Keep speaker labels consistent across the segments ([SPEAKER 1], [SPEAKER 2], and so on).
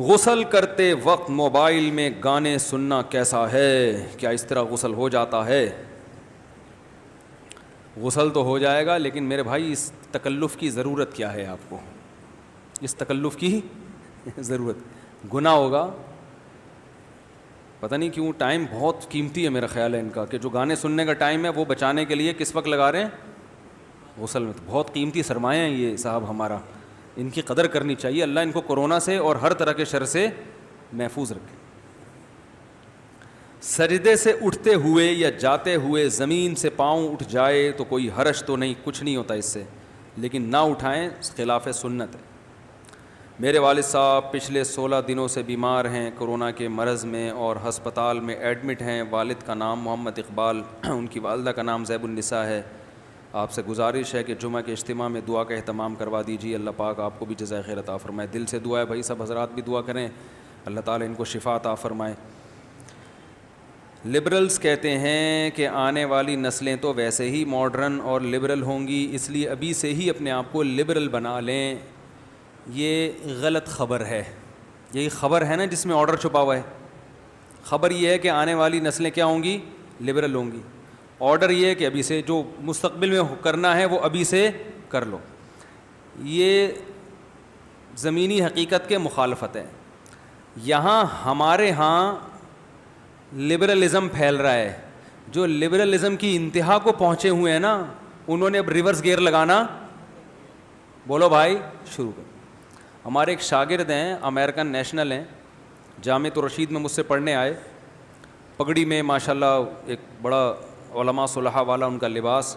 [SPEAKER 1] غسل کرتے وقت موبائل میں گانے سننا کیسا ہے؟ کیا اس طرح غسل ہو جاتا ہے؟ غسل تو ہو جائے گا، لیکن میرے بھائی اس تکلف کی ضرورت کیا ہے آپ کو؟ اس تکلف کی ضرورت، گناہ ہوگا. پتہ نہیں کیوں ٹائم بہت قیمتی ہے میرا خیال ہے ان کا، کہ جو گانے سننے کا ٹائم ہے وہ بچانے کے لیے کس وقت لگا رہے ہیں؟ غسل میں. تو بہت قیمتی سرمایہ ہیں یہ صاحب ہمارا، ان کی قدر کرنی چاہیے. اللہ ان کو کورونا سے اور ہر طرح کے شر سے محفوظ رکھے. سجدے سے اٹھتے ہوئے یا جاتے ہوئے زمین سے پاؤں اٹھ جائے تو کوئی حرج تو نہیں، کچھ نہیں ہوتا اس سے، لیکن نہ اٹھائیں، خلاف سنت ہے. میرے والد صاحب پچھلے 16 دنوں سے بیمار ہیں، کورونا کے مرض میں، اور ہسپتال میں ایڈمٹ ہیں. والد کا نام محمد اقبال، ان کی والدہ کا نام زیب النساء ہے. آپ سے گزارش ہے کہ جمعہ کے اجتماع میں دعا کا اہتمام کروا دیجیے. اللہ پاک آپ کو بھی جزائے خیر عطا فرمائے. دل سے دعا ہے بھائی، سب حضرات بھی دعا کریں، اللہ تعالیٰ ان کو شفا عطا فرمائے. لبرلز کہتے ہیں کہ آنے والی نسلیں تو ویسے ہی ماڈرن اور لبرل ہوں گی، اس لیے ابھی سے ہی اپنے آپ کو لبرل بنا لیں. یہ غلط خبر ہے. یہی خبر ہے نا جس میں آرڈر چھپا ہوا ہے. خبر یہ ہے کہ آنے والی نسلیں کیا ہوں گی؟ لبرل ہوں گی. آرڈر یہ ہے کہ ابھی سے جو مستقبل میں کرنا ہے وہ ابھی سے کر لو. یہ زمینی حقیقت کے مخالفت ہے. یہاں ہمارے ہاں لبرلزم پھیل رہا ہے. جو لبرلزم کی انتہا کو پہنچے ہوئے ہیں نا، انہوں نے اب ریورس گیئر لگانا، بولو بھائی، شروع کر. ہمارے ایک شاگرد ہیں، امریکن نیشنل ہیں، جامعۃ الرشید میں مجھ سے پڑھنے آئے. پگڑی میں ماشاءاللہ ایک بڑا علماء صلحاء والا ان کا لباس.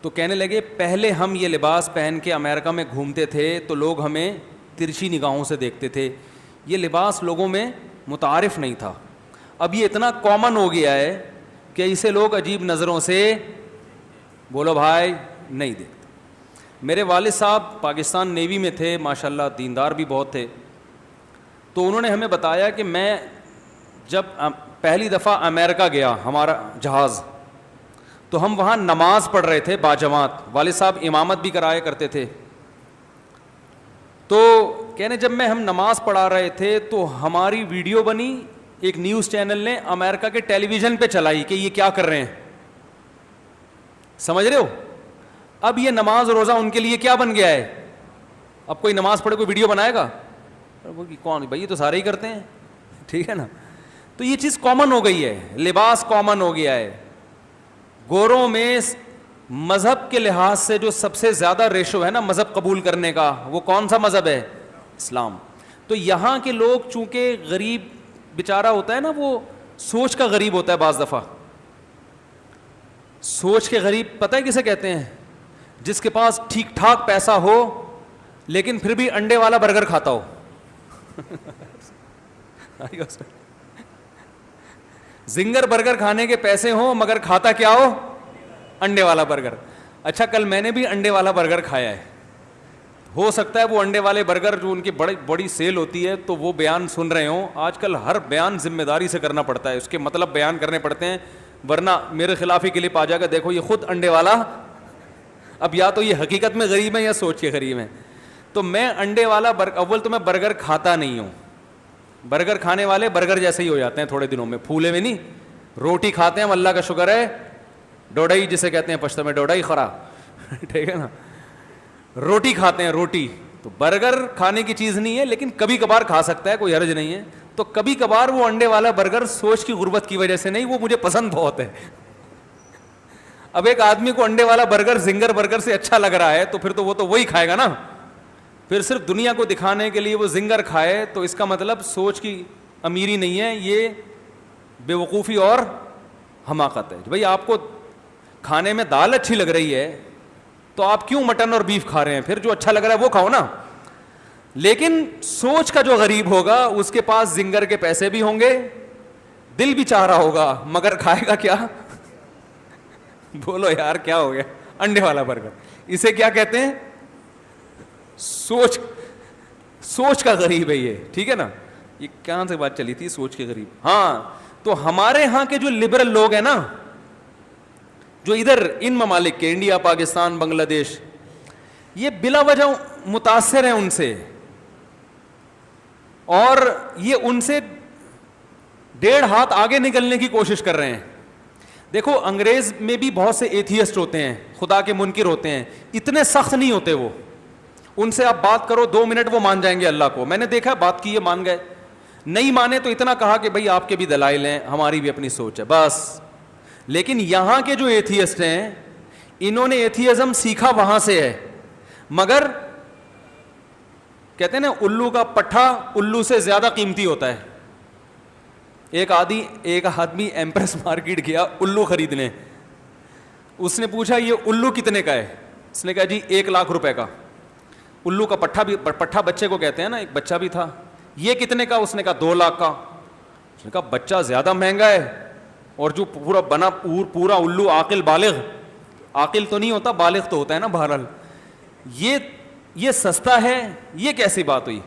[SPEAKER 1] تو کہنے لگے پہلے ہم یہ لباس پہن کے امریکہ میں گھومتے تھے تو لوگ ہمیں ترچھی نگاہوں سے دیکھتے تھے. یہ لباس لوگوں میں متعارف نہیں تھا. اب یہ اتنا کامن ہو گیا ہے کہ اسے لوگ عجیب نظروں سے، بولو بھائی، نہیں دیکھتے. میرے والد صاحب پاکستان نیوی میں تھے، ماشاءاللہ دیندار بھی بہت تھے. تو انہوں نے ہمیں بتایا کہ میں جب پہلی دفعہ امریکہ گیا، ہمارا جہاز، تو ہم وہاں نماز پڑھ رہے تھے باجماعت. والد صاحب امامت بھی کرایا کرتے تھے. تو کہنے جب میں ہم نماز پڑھا رہے تھے تو ہماری ویڈیو بنی، ایک نیوز چینل نے امریکہ کے ٹیلی ویژن پہ چلائی کہ یہ کیا کر رہے ہیں. سمجھ رہے ہو؟ اب یہ نماز روزہ ان کے لیے کیا بن گیا ہے. اب کوئی نماز پڑھے کوئی ویڈیو بنائے گا؟ کون بھائی، یہ تو سارے ہی کرتے ہیں، ٹھیک ہے نا. تو یہ چیز کامن ہو گئی ہے، لباس کامن ہو گیا ہے. گوروں میں مذہب کے لحاظ سے جو سب سے زیادہ ریشو ہے نا مذہب قبول کرنے کا، وہ کون سا مذہب ہے؟ اسلام. تو یہاں کے لوگ چونکہ غریب بیچارہ ہوتا ہے نا، وہ سوچ کا غریب ہوتا ہے. بعض دفعہ سوچ کے غریب پتہ ہے کسے کہتے ہیں؟ جس کے پاس ٹھیک ٹھاک پیسہ ہو لیکن پھر بھی انڈے والا برگر کھاتا ہو. زنگر برگر کھانے کے پیسے ہوں مگر کھاتا کیا ہو؟ انڈے والا برگر. اچھا، کل میں نے بھی انڈے والا برگر کھایا ہے. ہو سکتا ہے وہ انڈے والے برگر جو ان کی بڑی سیل ہوتی ہے تو وہ بیان سن رہے ہوں. آج کل ہر بیان ذمہ داری سے کرنا پڑتا ہے، اس کے مطلب بیان کرنے پڑتے ہیں، ورنہ میرے خلاف ہی کلپ آ جائے گا، دیکھو یہ خود انڈے والا. اب یا تو یہ حقیقت میں غریب ہیں یا سوچ کے غریب ہیں. تو میں انڈے والا اول تو میں برگر کھاتا نہیں ہوں. برگر کھانے والے برگر جیسے ہی ہو جاتے ہیں تھوڑے دنوں میں، پھولے میں نہیں. روٹی کھاتے ہیں، اللہ کا شکر ہے، ڈوڈائی جسے کہتے ہیں پشتو میں، ڈوڈائی خورا، ٹھیک ہے نا، روٹی کھاتے ہیں روٹی. تو برگر کھانے کی چیز نہیں ہے، لیکن کبھی کبھار کھا سکتا ہے، کوئی حرج نہیں ہے. تو کبھی کبھار وہ انڈے والا برگر سوچ کی غربت کی وجہ سے نہیں، وہ مجھے پسند بہت ہے. اب ایک آدمی کو انڈے والا برگر زنگر برگر سے اچھا لگ رہا ہے تو پھر تو وہ تو وہی کھائے گا نا. پھر صرف دنیا کو دکھانے کے لیے وہ زنگر کھائے تو اس کا مطلب سوچ کی امیری نہیں ہے، یہ بے وقوفی اور حماقت ہے. بھائی آپ کو کھانے میں دال اچھی لگ رہی ہے تو آپ کیوں مٹن اور بیف کھا رہے ہیں؟ پھر جو اچھا لگ رہا ہے وہ کھاؤ نا. لیکن سوچ کا جو غریب ہوگا اس کے پاس زنگر کے پیسے بھی ہوں گے، دل بھی چاہ رہا ہوگا، مگر کھائے گا کیا؟ بولو یار کیا ہو گیا؟ انڈے والا برگر. اسے کیا کہتے ہیں؟ سوچ کا غریب ہے یہ، ٹھیک ہے نا. یہ کہاں سے بات چلی تھی؟ سوچ کے غریب. ہاں، تو ہمارے ہاں کے جو لبرل لوگ ہیں نا، جو ادھر ان ممالک کے، انڈیا، پاکستان، بنگلہ دیش، یہ بلا وجہ متاثر ہیں ان سے. اور یہ ان سے 1.5 ہاتھ آگے نکلنے کی کوشش کر رہے ہیں. دیکھو انگریز میں بھی بہت سے ایتھیسٹ ہوتے ہیں, خدا کے منکر ہوتے ہیں, اتنے سخت نہیں ہوتے وہ. ان سے آپ بات کرو 2 منٹ وہ مان جائیں گے اللہ کو. میں نے دیکھا بات کی ہے مان گئے, نہیں مانے تو اتنا کہا کہ بھائی آپ کے بھی دلائل ہیں, ہماری بھی اپنی سوچ ہے بس. لیکن یہاں کے جو ایتھیسٹ ہیں انہوں نے ایتھیزم سیکھا وہاں سے ہے, مگر کہتے ہیں نا الو کا پٹھا الو سے زیادہ قیمتی ہوتا ہے. ایک آدمی ایمپریس مارکیٹ گیا الو خریدنے. اس نے پوچھا یہ الو کتنے کا ہے؟ اس نے کہا جی 1 لاکھ روپے کا. الو کا پٹھا بچے کو کہتے ہیں نا, ایک بچہ بھی تھا. یہ کتنے کا؟ اس نے کہا 2 لاکھ کا. اس نے کہا بچہ زیادہ مہنگا ہے, اور جو پورا بنا پورا الو عاقل بالغ, عاقل تو نہیں ہوتا بالغ تو ہوتا ہے نا بہرحال, یہ سستا ہے, یہ کیسی بات ہوئی؟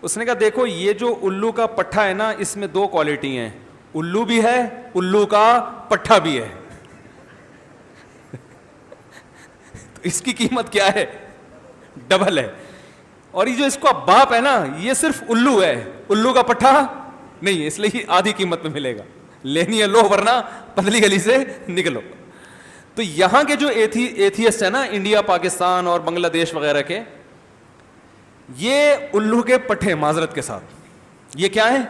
[SPEAKER 1] اس نے کہا دیکھو یہ جو الو کا پٹھا ہے نا اس میں 2 کوالٹی ہیں, الو بھی ہے الو کا پٹھا بھی ہے. تو اس کی قیمت کیا ہے؟ ڈبل ہے. اور یہ جو اس کا باپ ہے نا یہ صرف الو ہے, الو کا پٹھا نہیں ہے, اس لیے آدھی قیمت میں ملے گا. لینی ہے لو ورنہ پتلی گلی سے نکلو. تو یہاں کے جو ایتھیسٹ ہیں نا انڈیا پاکستان اور بنگلہ دیش وغیرہ کے, یہ الو کے پٹھے معذرت کے ساتھ یہ کیا ہے؟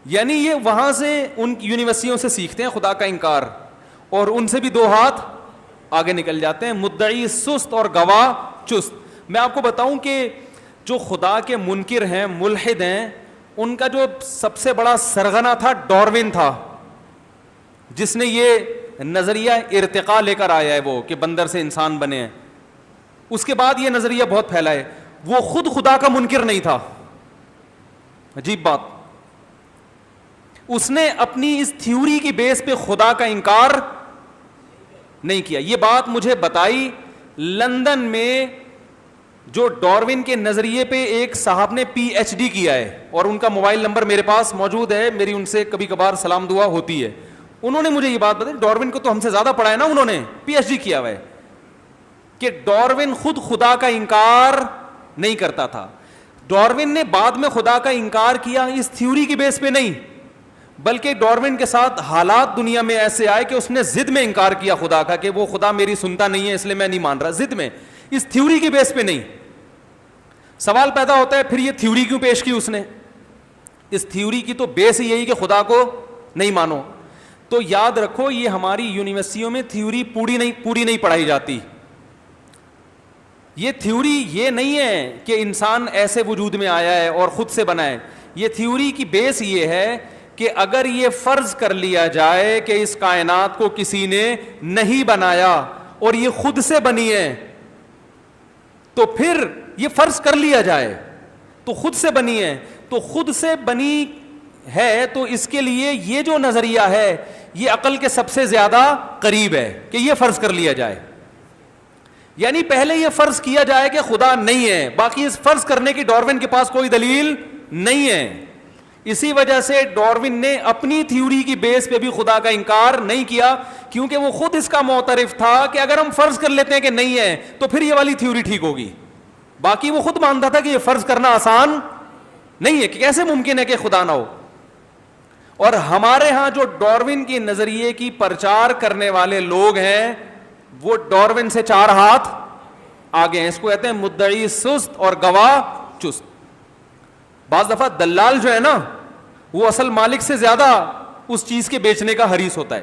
[SPEAKER 1] یعنی یہ وہاں سے ان یونیورسٹیوں سے سیکھتے ہیں خدا کا انکار, اور ان سے بھی 2 ہاتھ آگے نکل جاتے ہیں. مدعی سست اور گواہ چست. میں آپ کو بتاؤں کہ جو خدا کے منکر ہیں ملحد ہیں ان کا جو سب سے بڑا سرغنہ تھا ڈاروین تھا, جس نے یہ نظریہ ارتقاء لے کر آیا ہے وہ کہ بندر سے انسان بنے ہیں. اس کے بعد یہ نظریہ بہت پھیلا ہے. وہ خود خدا کا منکر نہیں تھا, عجیب بات. اس نے اپنی اس تھیوری کی بیس پہ خدا کا انکار نہیں کیا. یہ بات مجھے بتائی لندن میں جو ڈاروین کے نظریے پہ ایک صاحب نے پی ایچ ڈی کیا ہے, اور ان کا موبائل نمبر میرے پاس موجود ہے, میری ان سے کبھی کبھار سلام دعا ہوتی ہے. انہوں نے مجھے یہ بات بتائی, ڈاروین کو تو ہم سے زیادہ پڑھا ہے نا, انہوں نے پی ایچ ڈی کیا ہوا ہے, کہ ڈاروین خود خدا کا انکار نہیں کرتا تھا. ڈاروین نے بعد میں خدا کا انکار کیا اس تھیوری کی بیس پہ نہیں, بلکہ ڈاروین کے ساتھ حالات دنیا میں ایسے آئے کہ اس نے ضد میں انکار کیا خدا کا, کہ وہ خدا میری سنتا نہیں ہے اس لیے میں نہیں مان رہا, ضد میں, اس تھیوری کی بیس پہ نہیں. سوال پیدا ہوتا ہے پھر یہ تھیوری کیوں پیش کی اس نے؟ اس تھیوری کی تو بیس ہی یہی کہ خدا کو نہیں مانو. تو یاد رکھو یہ ہماری یونیورسٹیوں میں تھیوری پوری نہیں پڑھائی جاتی. یہ تھیوری یہ نہیں ہے کہ انسان ایسے وجود میں آیا ہے اور خود سے بنا ہے. یہ تھیوری کی بیس یہ ہے کہ اگر یہ فرض کر لیا جائے کہ اس کائنات کو کسی نے نہیں بنایا اور یہ خود سے بنی ہے, تو پھر یہ فرض کر لیا جائے تو خود سے بنی ہے, تو خود سے بنی ہے تو اس کے لیے یہ جو نظریہ ہے یہ عقل کے سب سے زیادہ قریب ہے کہ یہ فرض کر لیا جائے. یعنی پہلے یہ فرض کیا جائے کہ خدا نہیں ہے, باقی اس فرض کرنے کی ڈاروین کے پاس کوئی دلیل نہیں ہے. اسی وجہ سے ڈاروین نے اپنی تھیوری کی بیس پہ بھی خدا کا انکار نہیں کیا, کیونکہ وہ خود اس کا معترف تھا کہ اگر ہم فرض کر لیتے ہیں کہ نہیں ہے تو پھر یہ والی تھیوری ٹھیک ہوگی. باقی وہ خود مانتا تھا کہ یہ فرض کرنا آسان نہیں ہے, کہ کیسے ممکن ہے کہ خدا نہ ہو. اور ہمارے ہاں جو ڈاروین کی نظریے کی پرچار کرنے والے لوگ ہیں وہ ڈاروین سے 4 ہاتھ آگے ہیں. اس کو کہتے ہیں مدعی سست اور گواہ چست. بعض دفعہ دلال جو ہے نا وہ اصل مالک سے زیادہ اس چیز کے بیچنے کا حریص ہوتا ہے.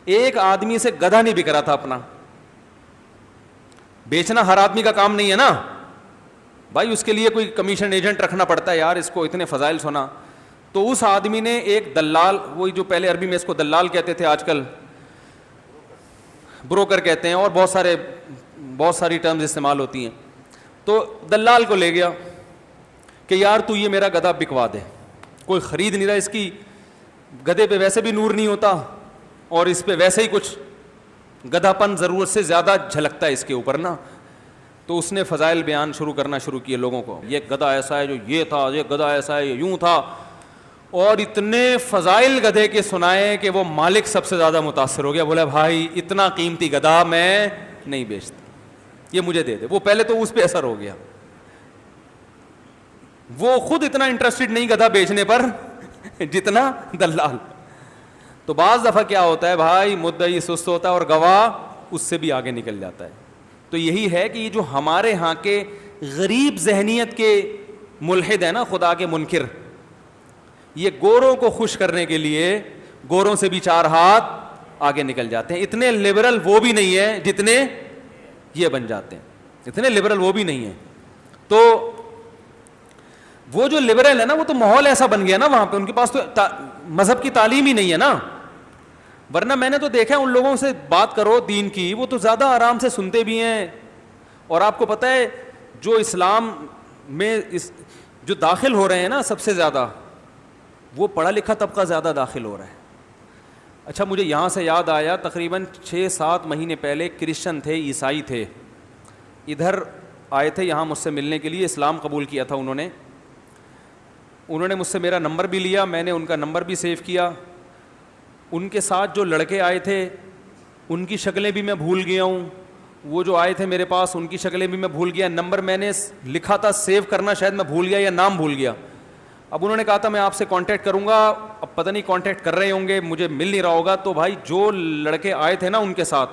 [SPEAKER 1] ایک آدمی سے گدھا نہیں بک رہا تھا اپنا, بیچنا ہر آدمی کا کام نہیں ہے نا بھائی, اس کے لیے کوئی کمیشن ایجنٹ رکھنا پڑتا ہے, یار اس کو اتنے فضائل سنا. تو اس آدمی نے ایک دلال, وہی جو پہلے عربی میں اس کو دلال کہتے تھے, آج کل بروکر کہتے ہیں, اور بہت ساری ٹرمز استعمال ہوتی ہیں. تو دلال کو لے گیا کہ یار تو یہ میرا گدھا بکوا دے, کوئی خرید نہیں رہا, اس کی گدھے پہ ویسے بھی نور نہیں ہوتا اور اس پہ ویسے ہی کچھ گدھا پن ضرورت سے زیادہ جھلکتا ہے اس کے اوپر نا. تو اس نے فضائل بیان کرنا شروع کیے لوگوں کو, یہ گدھا ایسا ہے جو یہ تھا, یہ گدھا ایسا ہے یہ یوں تھا, اور اتنے فضائل گدھے کے سنائے کہ وہ مالک سب سے زیادہ متاثر ہو گیا. بولا بھائی اتنا قیمتی گدھا میں نہیں بیچتا, یہ مجھے دے دے. وہ پہلے تو اس پہ اثر ہو گیا. وہ خود اتنا انٹرسٹڈ نہیں گدھا بیچنے پر جتنا دلال. تو بعض دفعہ کیا ہوتا ہے بھائی, مدعی سست ہوتا ہے اور گواہ اس سے بھی آگے نکل جاتا ہے. تو یہی ہے کہ یہ جو ہمارے ہاں کے غریب ذہنیت کے ملحد ہیں نا, خدا کے منکر, یہ گوروں کو خوش کرنے کے لیے گوروں سے بھی 4 ہاتھ آگے نکل جاتے ہیں. اتنے لبرل وہ بھی نہیں ہیں جتنے یہ بن جاتے ہیں, اتنے لبرل وہ بھی نہیں ہیں. تو وہ جو لبرل ہے نا, وہ تو ماحول ایسا بن گیا نا وہاں پہ, ان کے پاس تو مذہب کی تعلیم ہی نہیں ہے نا. ورنہ میں نے تو دیکھا ہے ان لوگوں سے بات کرو دین کی, وہ تو زیادہ آرام سے سنتے بھی ہیں. اور آپ کو پتہ ہے جو اسلام میں جو داخل ہو رہے ہیں نا سب سے زیادہ, وہ پڑھا لکھا طبقہ زیادہ داخل ہو رہا ہے. اچھا مجھے یہاں سے یاد آیا, تقریباً 6-7 مہینے پہلے کرسچن تھے, عیسائی تھے, ادھر آئے تھے یہاں مجھ سے ملنے کے لیے, اسلام قبول کیا تھا انہوں نے مجھ سے میرا نمبر بھی لیا, میں نے ان کا نمبر بھی سیو کیا. ان کے ساتھ جو لڑکے آئے تھے ان کی شکلیں بھی میں بھول گیا ہوں, وہ جو آئے تھے میرے پاس ان کی شکلیں بھی میں بھول گیا. نمبر میں نے لکھا تھا سیو کرنا, شاید میں بھول گیا یا نام بھول گیا. اب انہوں نے کہا تھا میں آپ سے کانٹیکٹ کروں گا, اب پتہ نہیں کانٹیکٹ کر رہے ہوں گے, مجھے مل نہیں رہا ہوگا. تو بھائی جو لڑکے آئے تھے نا ان کے ساتھ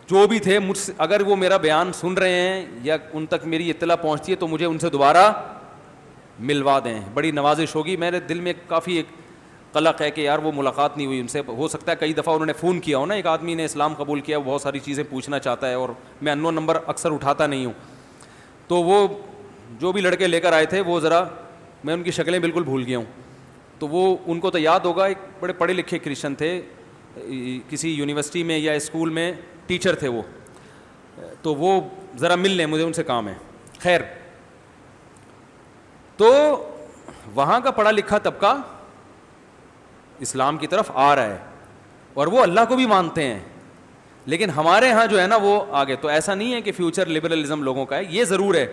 [SPEAKER 1] جو بھی تھے, مجھ سے اگر وہ میرا بیان سن رہے ہیں یا ان تک میری اطلاع پہنچتی ہے تو مجھے ان سے دوبارہ ملوا دیں, بڑی نوازش ہوگی. میرے دل میں کافی ایک قلق ہے کہ یار وہ ملاقات نہیں ہوئی ان سے. ہو سکتا ہے کئی دفعہ انہوں نے فون کیا ہو نا, ایک آدمی نے اسلام قبول کیا, وہ بہت ساری چیزیں پوچھنا چاہتا ہے اور میں انون نمبر اکثر اٹھاتا نہیں ہوں. تو وہ جو بھی لڑکے لے کر آئے تھے وہ ذرا میں ان کی شکلیں بالکل بھول گیا ہوں. تو وہ ان کو تو یاد ہوگا, ایک بڑے پڑھے لکھے کرسچن تھے, کسی یونیورسٹی میں یا اسکول میں ٹیچر تھے وہ. تو وہ ذرا مل لیں, مجھے ان سے کام ہے. خیر, تو وہاں کا پڑھا لکھا طبقہ اسلام کی طرف آ رہا ہے اور وہ اللہ کو بھی مانتے ہیں, لیکن ہمارے ہاں جو ہے نا وہ آگے. تو ایسا نہیں ہے کہ فیوچر لبرلزم لوگوں کا ہے, یہ ضرور ہے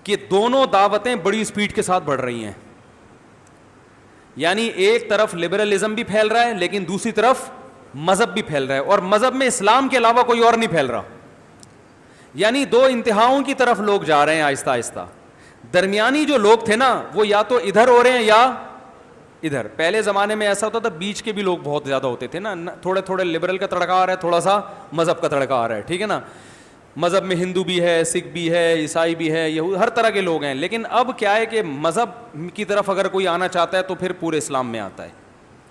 [SPEAKER 1] کہ دونوں دعوتیں بڑی سپیڈ کے ساتھ بڑھ رہی ہیں. یعنی ایک طرف لبرلزم بھی پھیل رہا ہے لیکن دوسری طرف مذہب بھی پھیل رہا ہے, اور مذہب میں اسلام کے علاوہ کوئی اور نہیں پھیل رہا. یعنی 2 انتہاؤں کی طرف لوگ جا رہے ہیں آہستہ آہستہ. درمیانی جو لوگ تھے نا وہ یا تو ادھر ہو رہے ہیں یا ادھر. پہلے زمانے میں ایسا ہوتا تھا بیچ کے بھی لوگ بہت زیادہ ہوتے تھے نا, تھوڑے تھوڑے لبرل کا تڑکا آ رہا ہے, تھوڑا سا مذہب کا تڑکا آ رہا ہے, ٹھیک ہے نا. مذہب میں ہندو بھی ہے, سکھ بھی ہے, عیسائی بھی ہے, یہود, ہر طرح کے لوگ ہیں. لیکن اب کیا ہے کہ مذہب کی طرف اگر کوئی آنا چاہتا ہے تو پھر پورے اسلام میں آتا ہے,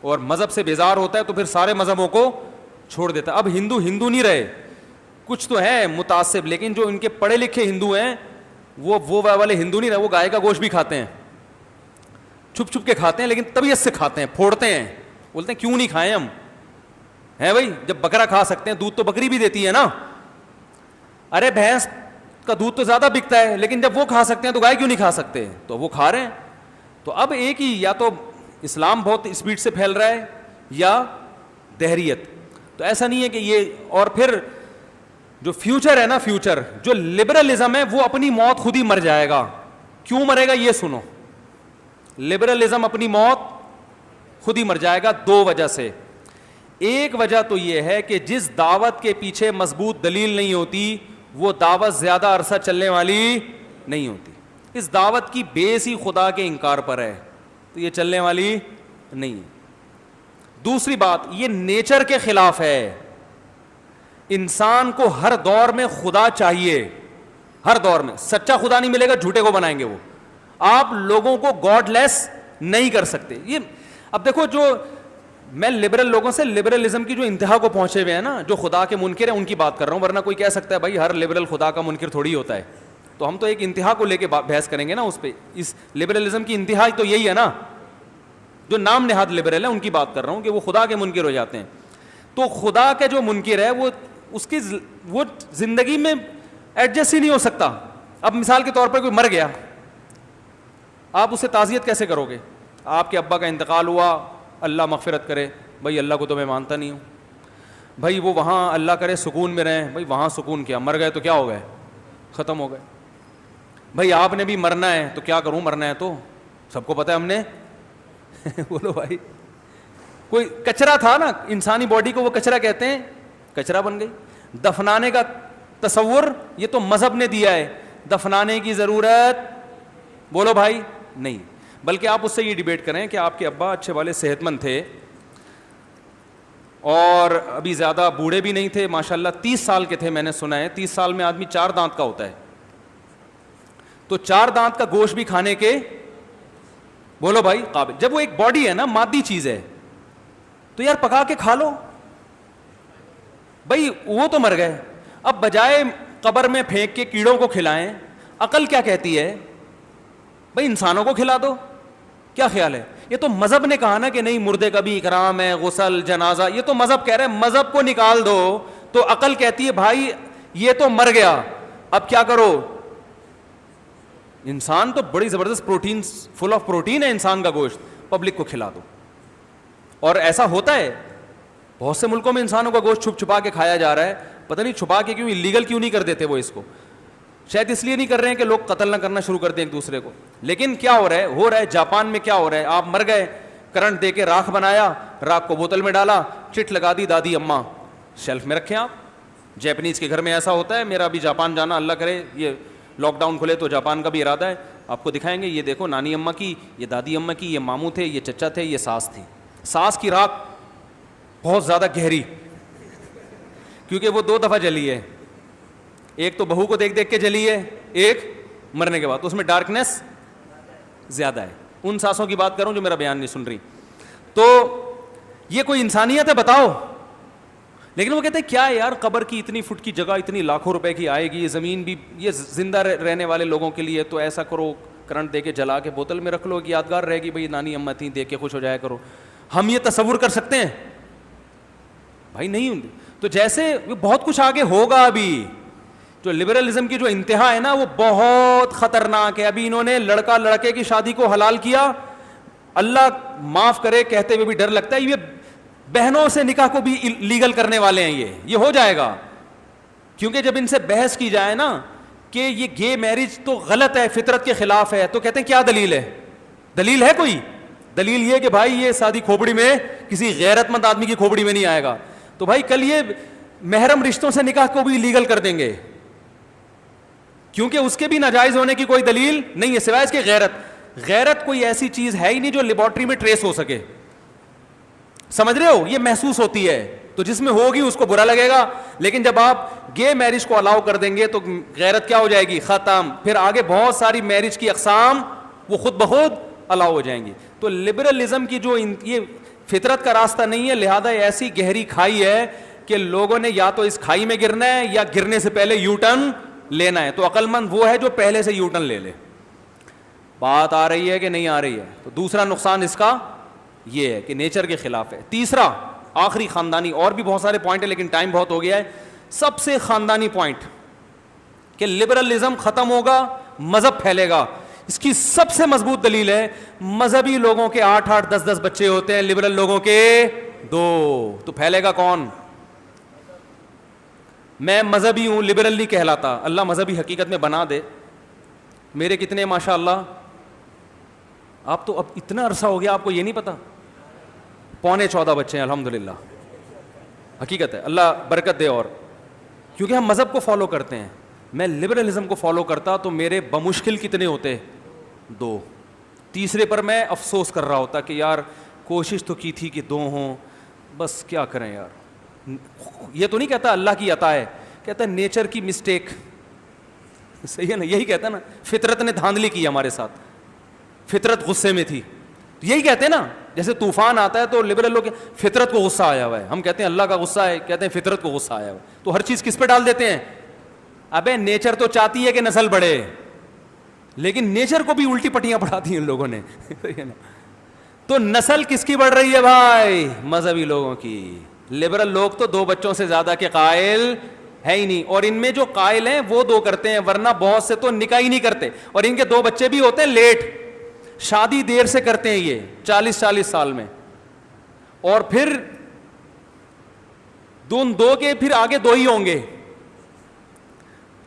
[SPEAKER 1] اور مذہب سے بیزار ہوتا ہے تو پھر سارے مذہبوں کو چھوڑ دیتا ہے. اب ہندو نہیں رہے, کچھ تو ہے متعصب, لیکن جو ان کے پڑھے لکھے ہندو ہیں وہ والے ہندو نہیں رہے. وہ گائے کا گوشت بھی کھاتے ہیں, چھپ چھپ کے کھاتے ہیں, لیکن طبیعت سے کھاتے ہیں, پھوڑتے ہیں, بولتے ہیں کیوں نہیں کھائیں ہم, ہیں بھائی جب بکرا کھا سکتے ہیں, دودھ تو بکری بھی دیتی ہے نا. ارے بھینس کا دودھ تو زیادہ بکتا ہے, لیکن جب وہ کھا سکتے ہیں تو گائے کیوں نہیں کھا سکتے, تو وہ کھا رہے ہیں. تو اب ایک ہی, یا تو اسلام بہت اسپیڈ سے پھیل رہا ہے یا دہریت. تو ایسا نہیں ہے کہ یہ, اور پھر جو فیوچر ہے نا, فیوچر جو لبرلزم ہے وہ اپنی موت خود ہی مر جائے گا. کیوں مرے گا یہ سنو, لبرلزم اپنی موت خود ہی مر جائے گا 2 وجہ سے. ایک وجہ تو یہ ہے کہ جس دعوت کے پیچھے مضبوط دلیل نہیں ہوتی وہ دعوت زیادہ عرصہ چلنے والی نہیں ہوتی. اس دعوت کی بیس ہی خدا کے انکار پر ہے تو یہ چلنے والی نہیں ہے. دوسری بات, یہ نیچر کے خلاف ہے. انسان کو ہر دور میں خدا چاہیے, ہر دور میں. سچا خدا نہیں ملے گا, جھوٹے کو بنائیں گے وہ. آپ لوگوں کو گاڈ لیس نہیں کر سکتے. یہ اب دیکھو, جو میں لبرل لوگوں سے لبرلزم کی جو انتہا کو پہنچے ہوئے ہیں نا, جو خدا کے منکر ہیں, ان کی بات کر رہا ہوں. ورنہ کوئی کہہ سکتا ہے بھائی ہر لبرل خدا کا منکر تھوڑی ہوتا ہے. تو ہم تو ایک انتہا کو لے کے بحث کریں گے نا اس پہ. اس لبرلزم کی انتہا تو یہی ہے نا, جو نام نہاد لبرل ہے ان کی بات کر رہا ہوں کہ وہ خدا کے منکر ہو جاتے ہیں. تو خدا کے جو منکر ہے وہ اس کی وہ زندگی میں ایڈجسٹ ہی نہیں ہو سکتا. اب مثال کے طور پر کوئی مر گیا, آپ اسے تعزیت کیسے کرو گے؟ آپ کے ابا کا انتقال ہوا, اللہ مغفرت کرے, بھائی اللہ کو تو میں مانتا نہیں ہوں. بھائی وہ وہاں اللہ کرے سکون میں رہیں, بھائی وہاں سکون کیا, مر گئے تو کیا ہو گئے, ختم ہو گئے. بھائی آپ نے بھی مرنا ہے تو کیا کروں, مرنا ہے تو سب کو پتہ ہے ہم نے بولو بھائی, کوئی کچرا تھا نا انسانی باڈی کو, وہ کچرا کہتے ہیں, کچرا بن گئی. دفنانے کا تصور یہ تو مذہب نے دیا ہے, دفنانے کی ضرورت بولو بھائی نہیں. بلکہ آپ اس سے یہ ڈیبیٹ کریں کہ آپ کے ابا اچھے والے صحت مند تھے اور ابھی زیادہ بوڑھے بھی نہیں تھے, ماشاءاللہ 30 سال کے تھے, میں نے سنا ہے 30 سال میں آدمی 4 دانت کا ہوتا ہے, تو 4 دانت کا گوشت بھی کھانے کے بولو بھائی قابل. جب وہ ایک باڈی ہے نا, مادی چیز ہے, تو یار پکا کے کھا لو بھائی. وہ تو مر گئے, اب بجائے قبر میں پھینک کے کیڑوں کو کھلائیں, عقل کیا کہتی ہے بھائی انسانوں کو کھلا دو. کیا خیال ہے؟ یہ تو مذہب نے کہا نا کہ نہیں مردے کا بھی اکرام ہے, غسل جنازہ, یہ تو مذہب کہہ رہے ہیں, مذہب کو نکال دو. تو عقل کہتی ہے بھائی یہ تو مر گیا, اب کیا کرو, انسان تو بڑی زبردست پروٹین, فل آف پروٹین ہے انسان کا گوشت, پبلک کو کھلا دو. اور ایسا ہوتا ہے بہت سے ملکوں میں انسانوں کا گوشت چھپ چھپا کے کھایا جا رہا ہے. پتہ نہیں چھپا کے کیوں, لیگل کیوں نہیں کر دیتے وہ اس کو, شاید اس لیے نہیں کر رہے ہیں کہ لوگ قتل نہ کرنا شروع کر دیں ایک دوسرے کو. لیکن کیا ہو رہا ہے جاپان میں کیا ہو رہا ہے, آپ مر گئے, کرنٹ دے کے راکھ بنایا, راکھ کو بوتل میں ڈالا, چٹ لگا دی دادی اماں, شیلف میں رکھیں آپ. جیپنیز کے گھر میں ایسا ہوتا ہے. میرا بھی جاپان جانا, اللہ کرے یہ لاک ڈاؤن کھلے تو جاپان کا بھی ارادہ ہے, آپ کو دکھائیں گے. یہ دیکھو نانی اماں کی, یہ دادی اماں کی, یہ ماموں تھے, یہ چچا تھے, یہ ساس تھی. ساس کی راکھ بہت زیادہ گہری, کیونکہ وہ 2 دفعہ جلی ہے, ایک تو بہو کو دیکھ دیکھ کے جلی ہے, ایک مرنے کے بعد, تو اس میں ڈارکنیس زیادہ ہے. ان ساسوں کی بات کروں جو میرا بیان نہیں سن رہی. تو یہ کوئی انسانیت ہے بتاؤ؟ لیکن وہ کہتے ہیں کیا ہے یار, قبر کی اتنی فٹ کی جگہ اتنی لاکھوں روپے کی آئے گی, یہ زمین بھی یہ زندہ رہنے والے لوگوں کے لیے, تو ایسا کرو کرنٹ دے کے جلا کے بوتل میں رکھ لو, کہ یادگار رہے گی بھائی نانی اماں تھیں, دیکھ کے خوش ہو جایا کرو. ہم یہ تصور کر سکتے ہیں بھائی؟ نہیں. تو جیسے بہت کچھ آگے ہوگا ابھی. جو لبرلزم کی جو انتہا ہے نا وہ بہت خطرناک ہے. ابھی انہوں نے لڑکا لڑکے کی شادی کو حلال کیا, اللہ معاف کرے کہتے ہوئے بھی ڈر لگتا ہے, یہ بہنوں سے نکاح کو بھی لیگل کرنے والے ہیں. یہ ہو جائے گا, کیونکہ جب ان سے بحث کی جائے نا کہ یہ گے میرج تو غلط ہے, فطرت کے خلاف ہے, تو کہتے ہیں کیا دلیل ہے؟ دلیل ہے کوئی؟ دلیل یہ کہ بھائی یہ شادی کھوپڑی میں کسی غیرت مند آدمی کی کھوپڑی میں نہیں آئے گا, تو بھائی کل یہ محرم رشتوں سے نکاح کو بھی لیگل کر دیں گے, کیونکہ اس کے بھی ناجائز ہونے کی کوئی دلیل نہیں ہے سوائے اس کے غیرت کوئی ایسی چیز ہے ہی نہیں جو لیبارٹری میں ٹریس ہو سکے. سمجھ رہے ہو؟ یہ محسوس ہوتی ہے, تو جس میں ہوگی اس کو برا لگے گا. لیکن جب آپ گے میرج کو الاؤ کر دیں گے تو غیرت کیا ہو جائے گی؟ ختم. پھر آگے بہت ساری میرج کی اقسام وہ خود بخود الاؤ ہو جائیں گی. تو لبرلزم کی جو یہ فطرت کا راستہ نہیں ہے, لہذا ایسی گہری کھائی ہے کہ لوگوں نے یا تو اس کھائی میں گرنا ہے یا گرنے سے پہلے یو ٹرن لینا ہے. تو عقل مند وہ ہے جو پہلے سے یو ٹرن لے لے. بات آ رہی ہے کہ نہیں آ رہی ہے؟ تو دوسرا نقصان اس کا یہ ہے کہ نیچر کے خلاف ہے. تیسرا آخری خاندانی, اور بھی بہت سارے پوائنٹ ہیں لیکن ٹائم بہت ہو گیا ہے. سب سے خاندانی پوائنٹ کہ لبرلزم ختم ہوگا, مذہب پھیلے گا. اس کی سب سے مضبوط دلیل ہے مذہبی لوگوں کے 8-8 10-10 بچے ہوتے ہیں, لبرل لوگوں کے 2, تو پھیلے گا کون؟ میں مذہبی ہوں, لبرل نہیں کہلاتا. اللہ مذہبی حقیقت میں بنا دے. میرے کتنے ماشاء اللہ, آپ تو اب اتنا عرصہ ہو گیا آپ کو یہ نہیں پتا, 14.25 بچے ہیں الحمدللہ. حقیقت ہے, اللہ برکت دے. اور کیونکہ ہم مذہب کو فالو کرتے ہیں. میں لبرلزم کو فالو کرتا تو میرے بمشکل کتنے ہوتے؟ 2. تیسرے پر میں افسوس کر رہا ہوتا کہ یار کوشش تو کی تھی کہ 2 ہوں, بس کیا کریں یار. یہ تو نہیں کہتا اللہ کی عطا ہے, کہتا ہے نیچر کی مسٹیک. صحیح ہے نا, یہی کہتا ہے نا, فطرت نے دھاندلی کی ہمارے ساتھ, فطرت غصے میں تھی. یہی کہتے ہیں نا, جیسے طوفان آتا ہے تو لبرل لوگ فطرت کو غصہ آیا ہوا ہے, ہم کہتے ہیں اللہ کا غصہ ہے, کہتے ہیں فطرت کو غصہ آیا ہوا ہے. تو ہر چیز کس پہ ڈال دیتے ہیں؟ ابے نیچر تو چاہتی ہے کہ نسل بڑھے, لیکن نیچر کو بھی الٹی پٹیاں پڑھا دی ان لوگوں نے. تو نسل کس کی بڑھ رہی ہے بھائی؟ مذہبی لوگوں کی. لبرل لوگ تو 2 بچوں سے زیادہ کے قائل ہے ہی نہیں, اور ان میں جو قائل ہیں وہ 2 کرتے ہیں, ورنہ بہت سے تو نکاح ہی نہیں کرتے. اور ان کے 2 بچے بھی ہوتے ہیں لیٹ, شادی دیر سے کرتے ہیں یہ 40 سال میں, اور پھر 2 کے پھر آگے 2 ہی ہوں گے.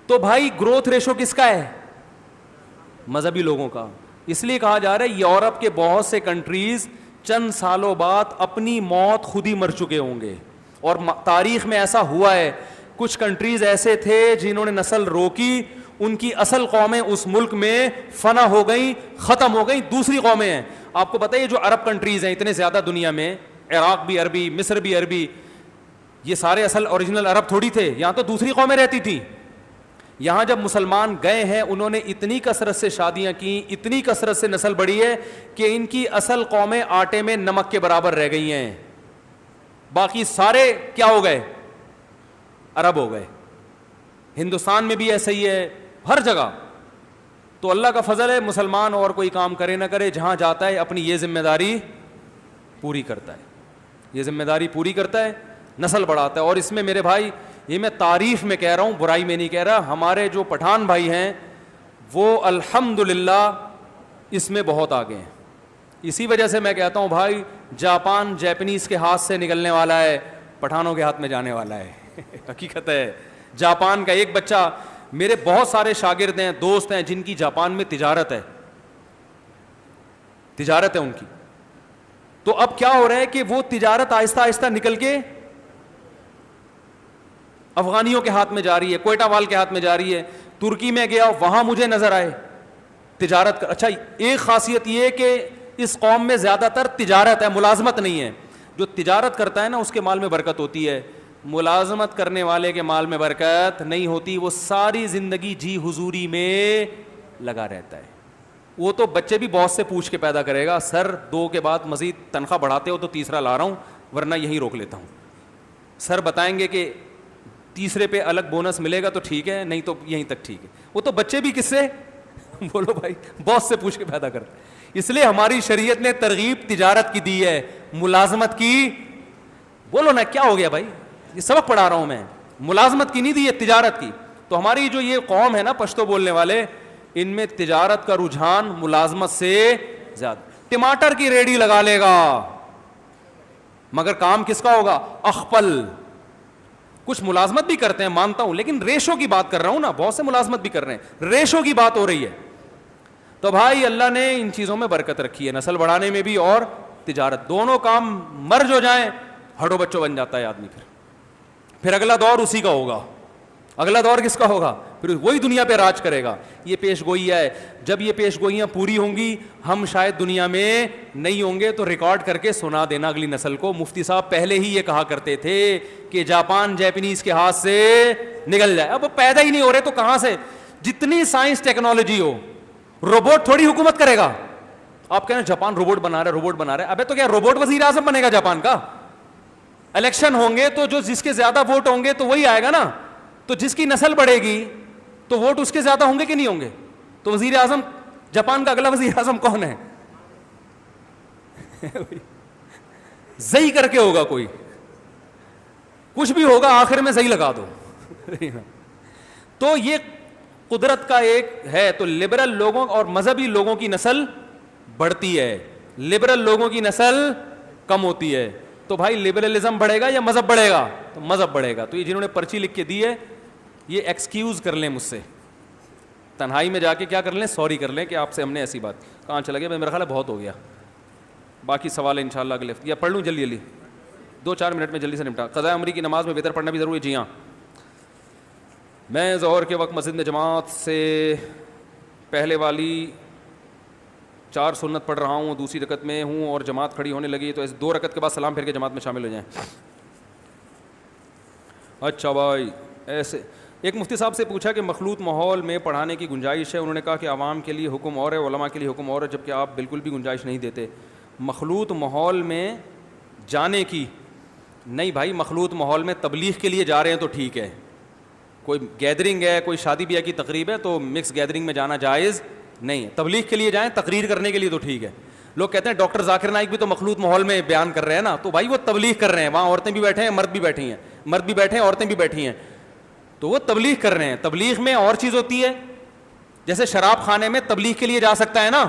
[SPEAKER 1] تو بھائی گروتھ ریشو کس کا ہے؟ مذہبی لوگوں کا. اس لیے کہا جا رہا ہے یورپ کے بہت سے کنٹریز چند سالوں بعد اپنی موت خود ہی مر چکے ہوں گے. اور تاریخ میں ایسا ہوا ہے, کچھ کنٹریز ایسے تھے جنہوں نے نسل روکی, ان کی اصل قومیں اس ملک میں فنا ہو گئیں, ختم ہو گئیں, دوسری قومیں ہیں. آپ کو پتہ ہے یہ جو عرب کنٹریز ہیں اتنے زیادہ دنیا میں, عراق بھی عربی, مصر بھی عربی, یہ سارے اصل اوریجنل عرب تھوڑی تھے, یہاں تو دوسری قومیں رہتی تھیں. یہاں جب مسلمان گئے ہیں انہوں نے اتنی کثرت سے شادیاں کی, اتنی کثرت سے نسل بڑھی ہے کہ ان کی اصل قومیں آٹے میں نمک کے برابر رہ گئی ہیں, باقی سارے کیا ہو گئے, عرب ہو گئے. ہندوستان میں بھی ایسا ہی ہے, ہر جگہ. تو اللہ کا فضل ہے, مسلمان اور کوئی کام کرے نہ کرے, جہاں جاتا ہے اپنی یہ ذمہ داری پوری کرتا ہے, یہ ذمہ داری پوری کرتا ہے, نسل بڑھاتا ہے. اور اس میں میرے بھائی, یہ میں تعریف میں کہہ رہا ہوں, برائی میں نہیں کہہ رہا, ہمارے جو پٹھان بھائی ہیں وہ الحمدللہ اس میں بہت آگے ہیں. اسی وجہ سے میں کہتا ہوں بھائی, جاپان جیپنیز کے ہاتھ سے نکلنے والا ہے, پٹھانوں کے ہاتھ میں جانے والا ہے. حقیقت ہے. جاپان کا ایک بچہ, میرے بہت سارے شاگرد ہیں, دوست ہیں جن کی جاپان میں تجارت ہے, تجارت ہے ان کی. تو اب کیا ہو رہا ہے کہ وہ تجارت آہستہ آہستہ نکل کے افغانیوں کے ہاتھ میں جا رہی ہے, کوئٹہ وال کے ہاتھ میں جا رہی ہے. ترکی میں گیا, وہاں مجھے نظر آئے تجارت. اچھا, ایک خاصیت یہ کہ اس قوم میں زیادہ تر تجارت ہے, ملازمت نہیں ہے. جو تجارت کرتا ہے نا اس کے مال میں برکت ہوتی ہے, ملازمت کرنے والے کے مال میں برکت نہیں ہوتی. وہ ساری زندگی جی حضوری میں لگا رہتا ہے. وہ تو بچے بھی باس سے پوچھ کے پیدا کرے گا, سر 2 کے بعد مزید تنخواہ بڑھاتے ہو تو تیسرا لا رہا ہوں, ورنہ یہیں روک لیتا ہوں. سر بتائیں گے کہ تیسرے پہ الگ بونس ملے گا تو ٹھیک ہے, نہیں تو یہیں تک ٹھیک ہے. وہ تو بچے بھی کس سے بولو بھائی, باس سے پوچھ کے پیدا کرتے. اس لیے ہماری شریعت نے ترغیب تجارت کی دی ہے, ملازمت کی. بولو نا کیا ہو گیا بھائی, یہ سبق پڑھا رہا ہوں میں, ملازمت کی نہیں دی ہے, تجارت کی. تو ہماری جو یہ قوم ہے نا پشتو بولنے والے, ان میں تجارت کا رجحان ملازمت سے زیادہ. ٹماٹر کی ریڑھی لگا لے گا مگر کام کس کا ہوگا, اخپل. کچھ ملازمت بھی کرتے ہیں مانتا ہوں, لیکن ریشو کی بات کر رہا ہوں نا, بہت سے ملازمت بھی کر رہے ہیں, ریشو کی بات ہو رہی ہے. تو بھائی اللہ نے ان چیزوں میں برکت رکھی ہے, نسل بڑھانے میں بھی اور تجارت, دونوں کام مرج ہو جائیں ہڈو بچوں بن جاتا ہے آدمی. پھر اگلا دور اسی کا ہوگا. اگلا دور کس کا ہوگا, پھر وہی دنیا پہ راج کرے گا. یہ پیش گوئی ہے, جب یہ پیش گوئیاں پوری ہوں گی, ہم شاید دنیا میں نہیں ہوں گے تو ریکارڈ کر کے سنا دینا اگلی نسل کو. مفتی صاحب پہلے ہی یہ کہا کرتے تھے کہ جاپان جیپنیز کے ہاتھ سے نکل جائے. اب وہ پیدا ہی نہیں ہو رہے تو کہاں سے, جتنی سائنس ٹیکنالوجی ہو, روبوٹ تھوڑی حکومت کرے گا. آپ کہنا جاپان روبوٹ بنا رہا ہے, روبوٹ بنا رہا ہے, ابے تو کیا روبوٹ وزیر اعظم بنے گا جاپان کا؟ الیکشن ہوں گے تو جو جس کے زیادہ ووٹ ہوں گے تو وہی آئے گا نا. تو جس کی نسل بڑھے گی تو ووٹ اس کے زیادہ ہوں گے کہ نہیں ہوں گے؟ تو وزیر اعظم جاپان کا اگلا وزیر اعظم کون ہے؟ زئی کر کے ہوگا, کوئی کچھ بھی ہوگا, آخر میں زئی لگا دو. تو یہ قدرت کا ایک ہے. تو لبرل لوگوں اور مذہبی لوگوں کی نسل بڑھتی ہے, لبرل لوگوں کی نسل کم ہوتی ہے. تو بھائی لبرلزم بڑھے گا یا مذہب بڑھے گا؟ تو مذہب بڑھے گا. تو یہ جنہوں نے پرچی لکھ کے دی ہے یہ ایکسکیوز کر لیں مجھ سے, تنہائی میں جا کے کیا کر لیں, سوری کر لیں کہ آپ سے ہم نے ایسی بات. کہاں چلا گیا میرا خیال ہے بہت ہو گیا. باقی سوال ہے انشاءاللہ اگلے ہفتے, یا پڑھ لوں جلدی 2-4 منٹ میں جلدی سے نپٹا. قضاء عمری کی نماز میں وتر پڑھنا بھی ضروری ہے؟ جی ہاں. میں ظہر کے وقت مسجد میں جماعت سے پہلے والی 4 سنت پڑھ رہا ہوں, دوسری رکعت میں ہوں اور جماعت کھڑی ہونے لگی, تو اس 2 رکعت کے بعد سلام پھر کے جماعت میں شامل ہو جائیں. اچھا بھائی, ایسے ایک مفتی صاحب سے پوچھا کہ مخلوط ماحول میں پڑھانے کی گنجائش ہے. انہوں نے کہا کہ عوام کے لیے حکم اور ہے, علماء کے لیے حکم اور ہے, جبکہ آپ بالکل بھی گنجائش نہیں دیتے. مخلوط ماحول میں جانے کی نہیں بھائی, مخلوط ماحول میں تبلیغ کے لیے جا رہے ہیں تو ٹھیک ہے. کوئی گیدرنگ ہے, کوئی شادی بیاہ کی تقریب ہے تو مکس گیدرنگ میں جانا جائز نہیں ہے. تبلیغ کے لیے جائیں, تقریر کرنے کے لیے تو ٹھیک ہے. لوگ کہتے ہیں ڈاکٹر ذاکر نائک بھی تو مخلوط ماحول میں بیان کر رہے ہیں نا, تو بھائی وہ تبلیغ کر رہے ہیں, وہاں عورتیں بھی بیٹھے ہیں, مرد بھی بیٹھی ہیں, مرد بھی بیٹھے ہیں, عورتیں بھی بیٹھی ہیں, تو وہ تبلیغ کر رہے ہیں. تبلیغ میں اور چیز ہوتی ہے, جیسے شراب خانے میں تبلیغ کے لیے جا سکتا ہے نا,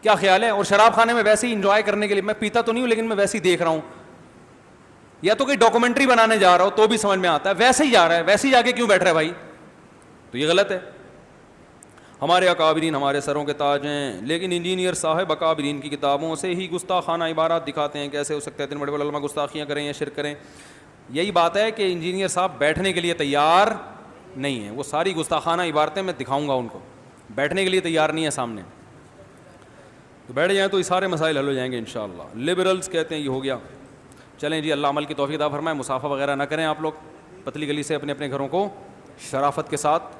[SPEAKER 1] کیا خیال ہے؟ اور شراب خانے میں ویسے ہی انجوائے کرنے کے لیے, میں پیتا تو نہیں ہوں لیکن میں ویسے ہی دیکھ رہا ہوں, یا تو کوئی ڈاکومنٹری بنانے جا رہا ہو تو بھی سمجھ میں آتا ہے, ویسے ہی جا رہا ہے, ویسے ہی جا کے کیوں بیٹھ رہا ہے بھائی؟ تو یہ غلط ہے. ہمارے اکابرین ہمارے سروں کے تاج ہیں, لیکن انجینئر صاحب اکابرین کی کتابوں سے ہی گستاخانہ عبارات دکھاتے ہیں. کیسے ہو سکتا ہے اتنے بڑے بڑے علماء گستاخیاں کریں یا شرک کریں؟ یہی بات ہے کہ انجینئر صاحب بیٹھنے کے لیے تیار نہیں ہیں. وہ ساری گستاخانہ عبارتیں میں دکھاؤں گا ان کو, بیٹھنے کے لیے تیار نہیں ہے سامنے, تو بیٹھ جائیں تو یہ سارے مسائل حل ہو جائیں گے انشاءاللہ. لبرلز کہتے ہیں یہ ہو گیا. چلیں جی, اللہ عمل کی توفیق عطا فرمائے. مسافہ وغیرہ نہ کریں آپ لوگ, پتلی گلی سے اپنے اپنے گھروں کو شرافت کے ساتھ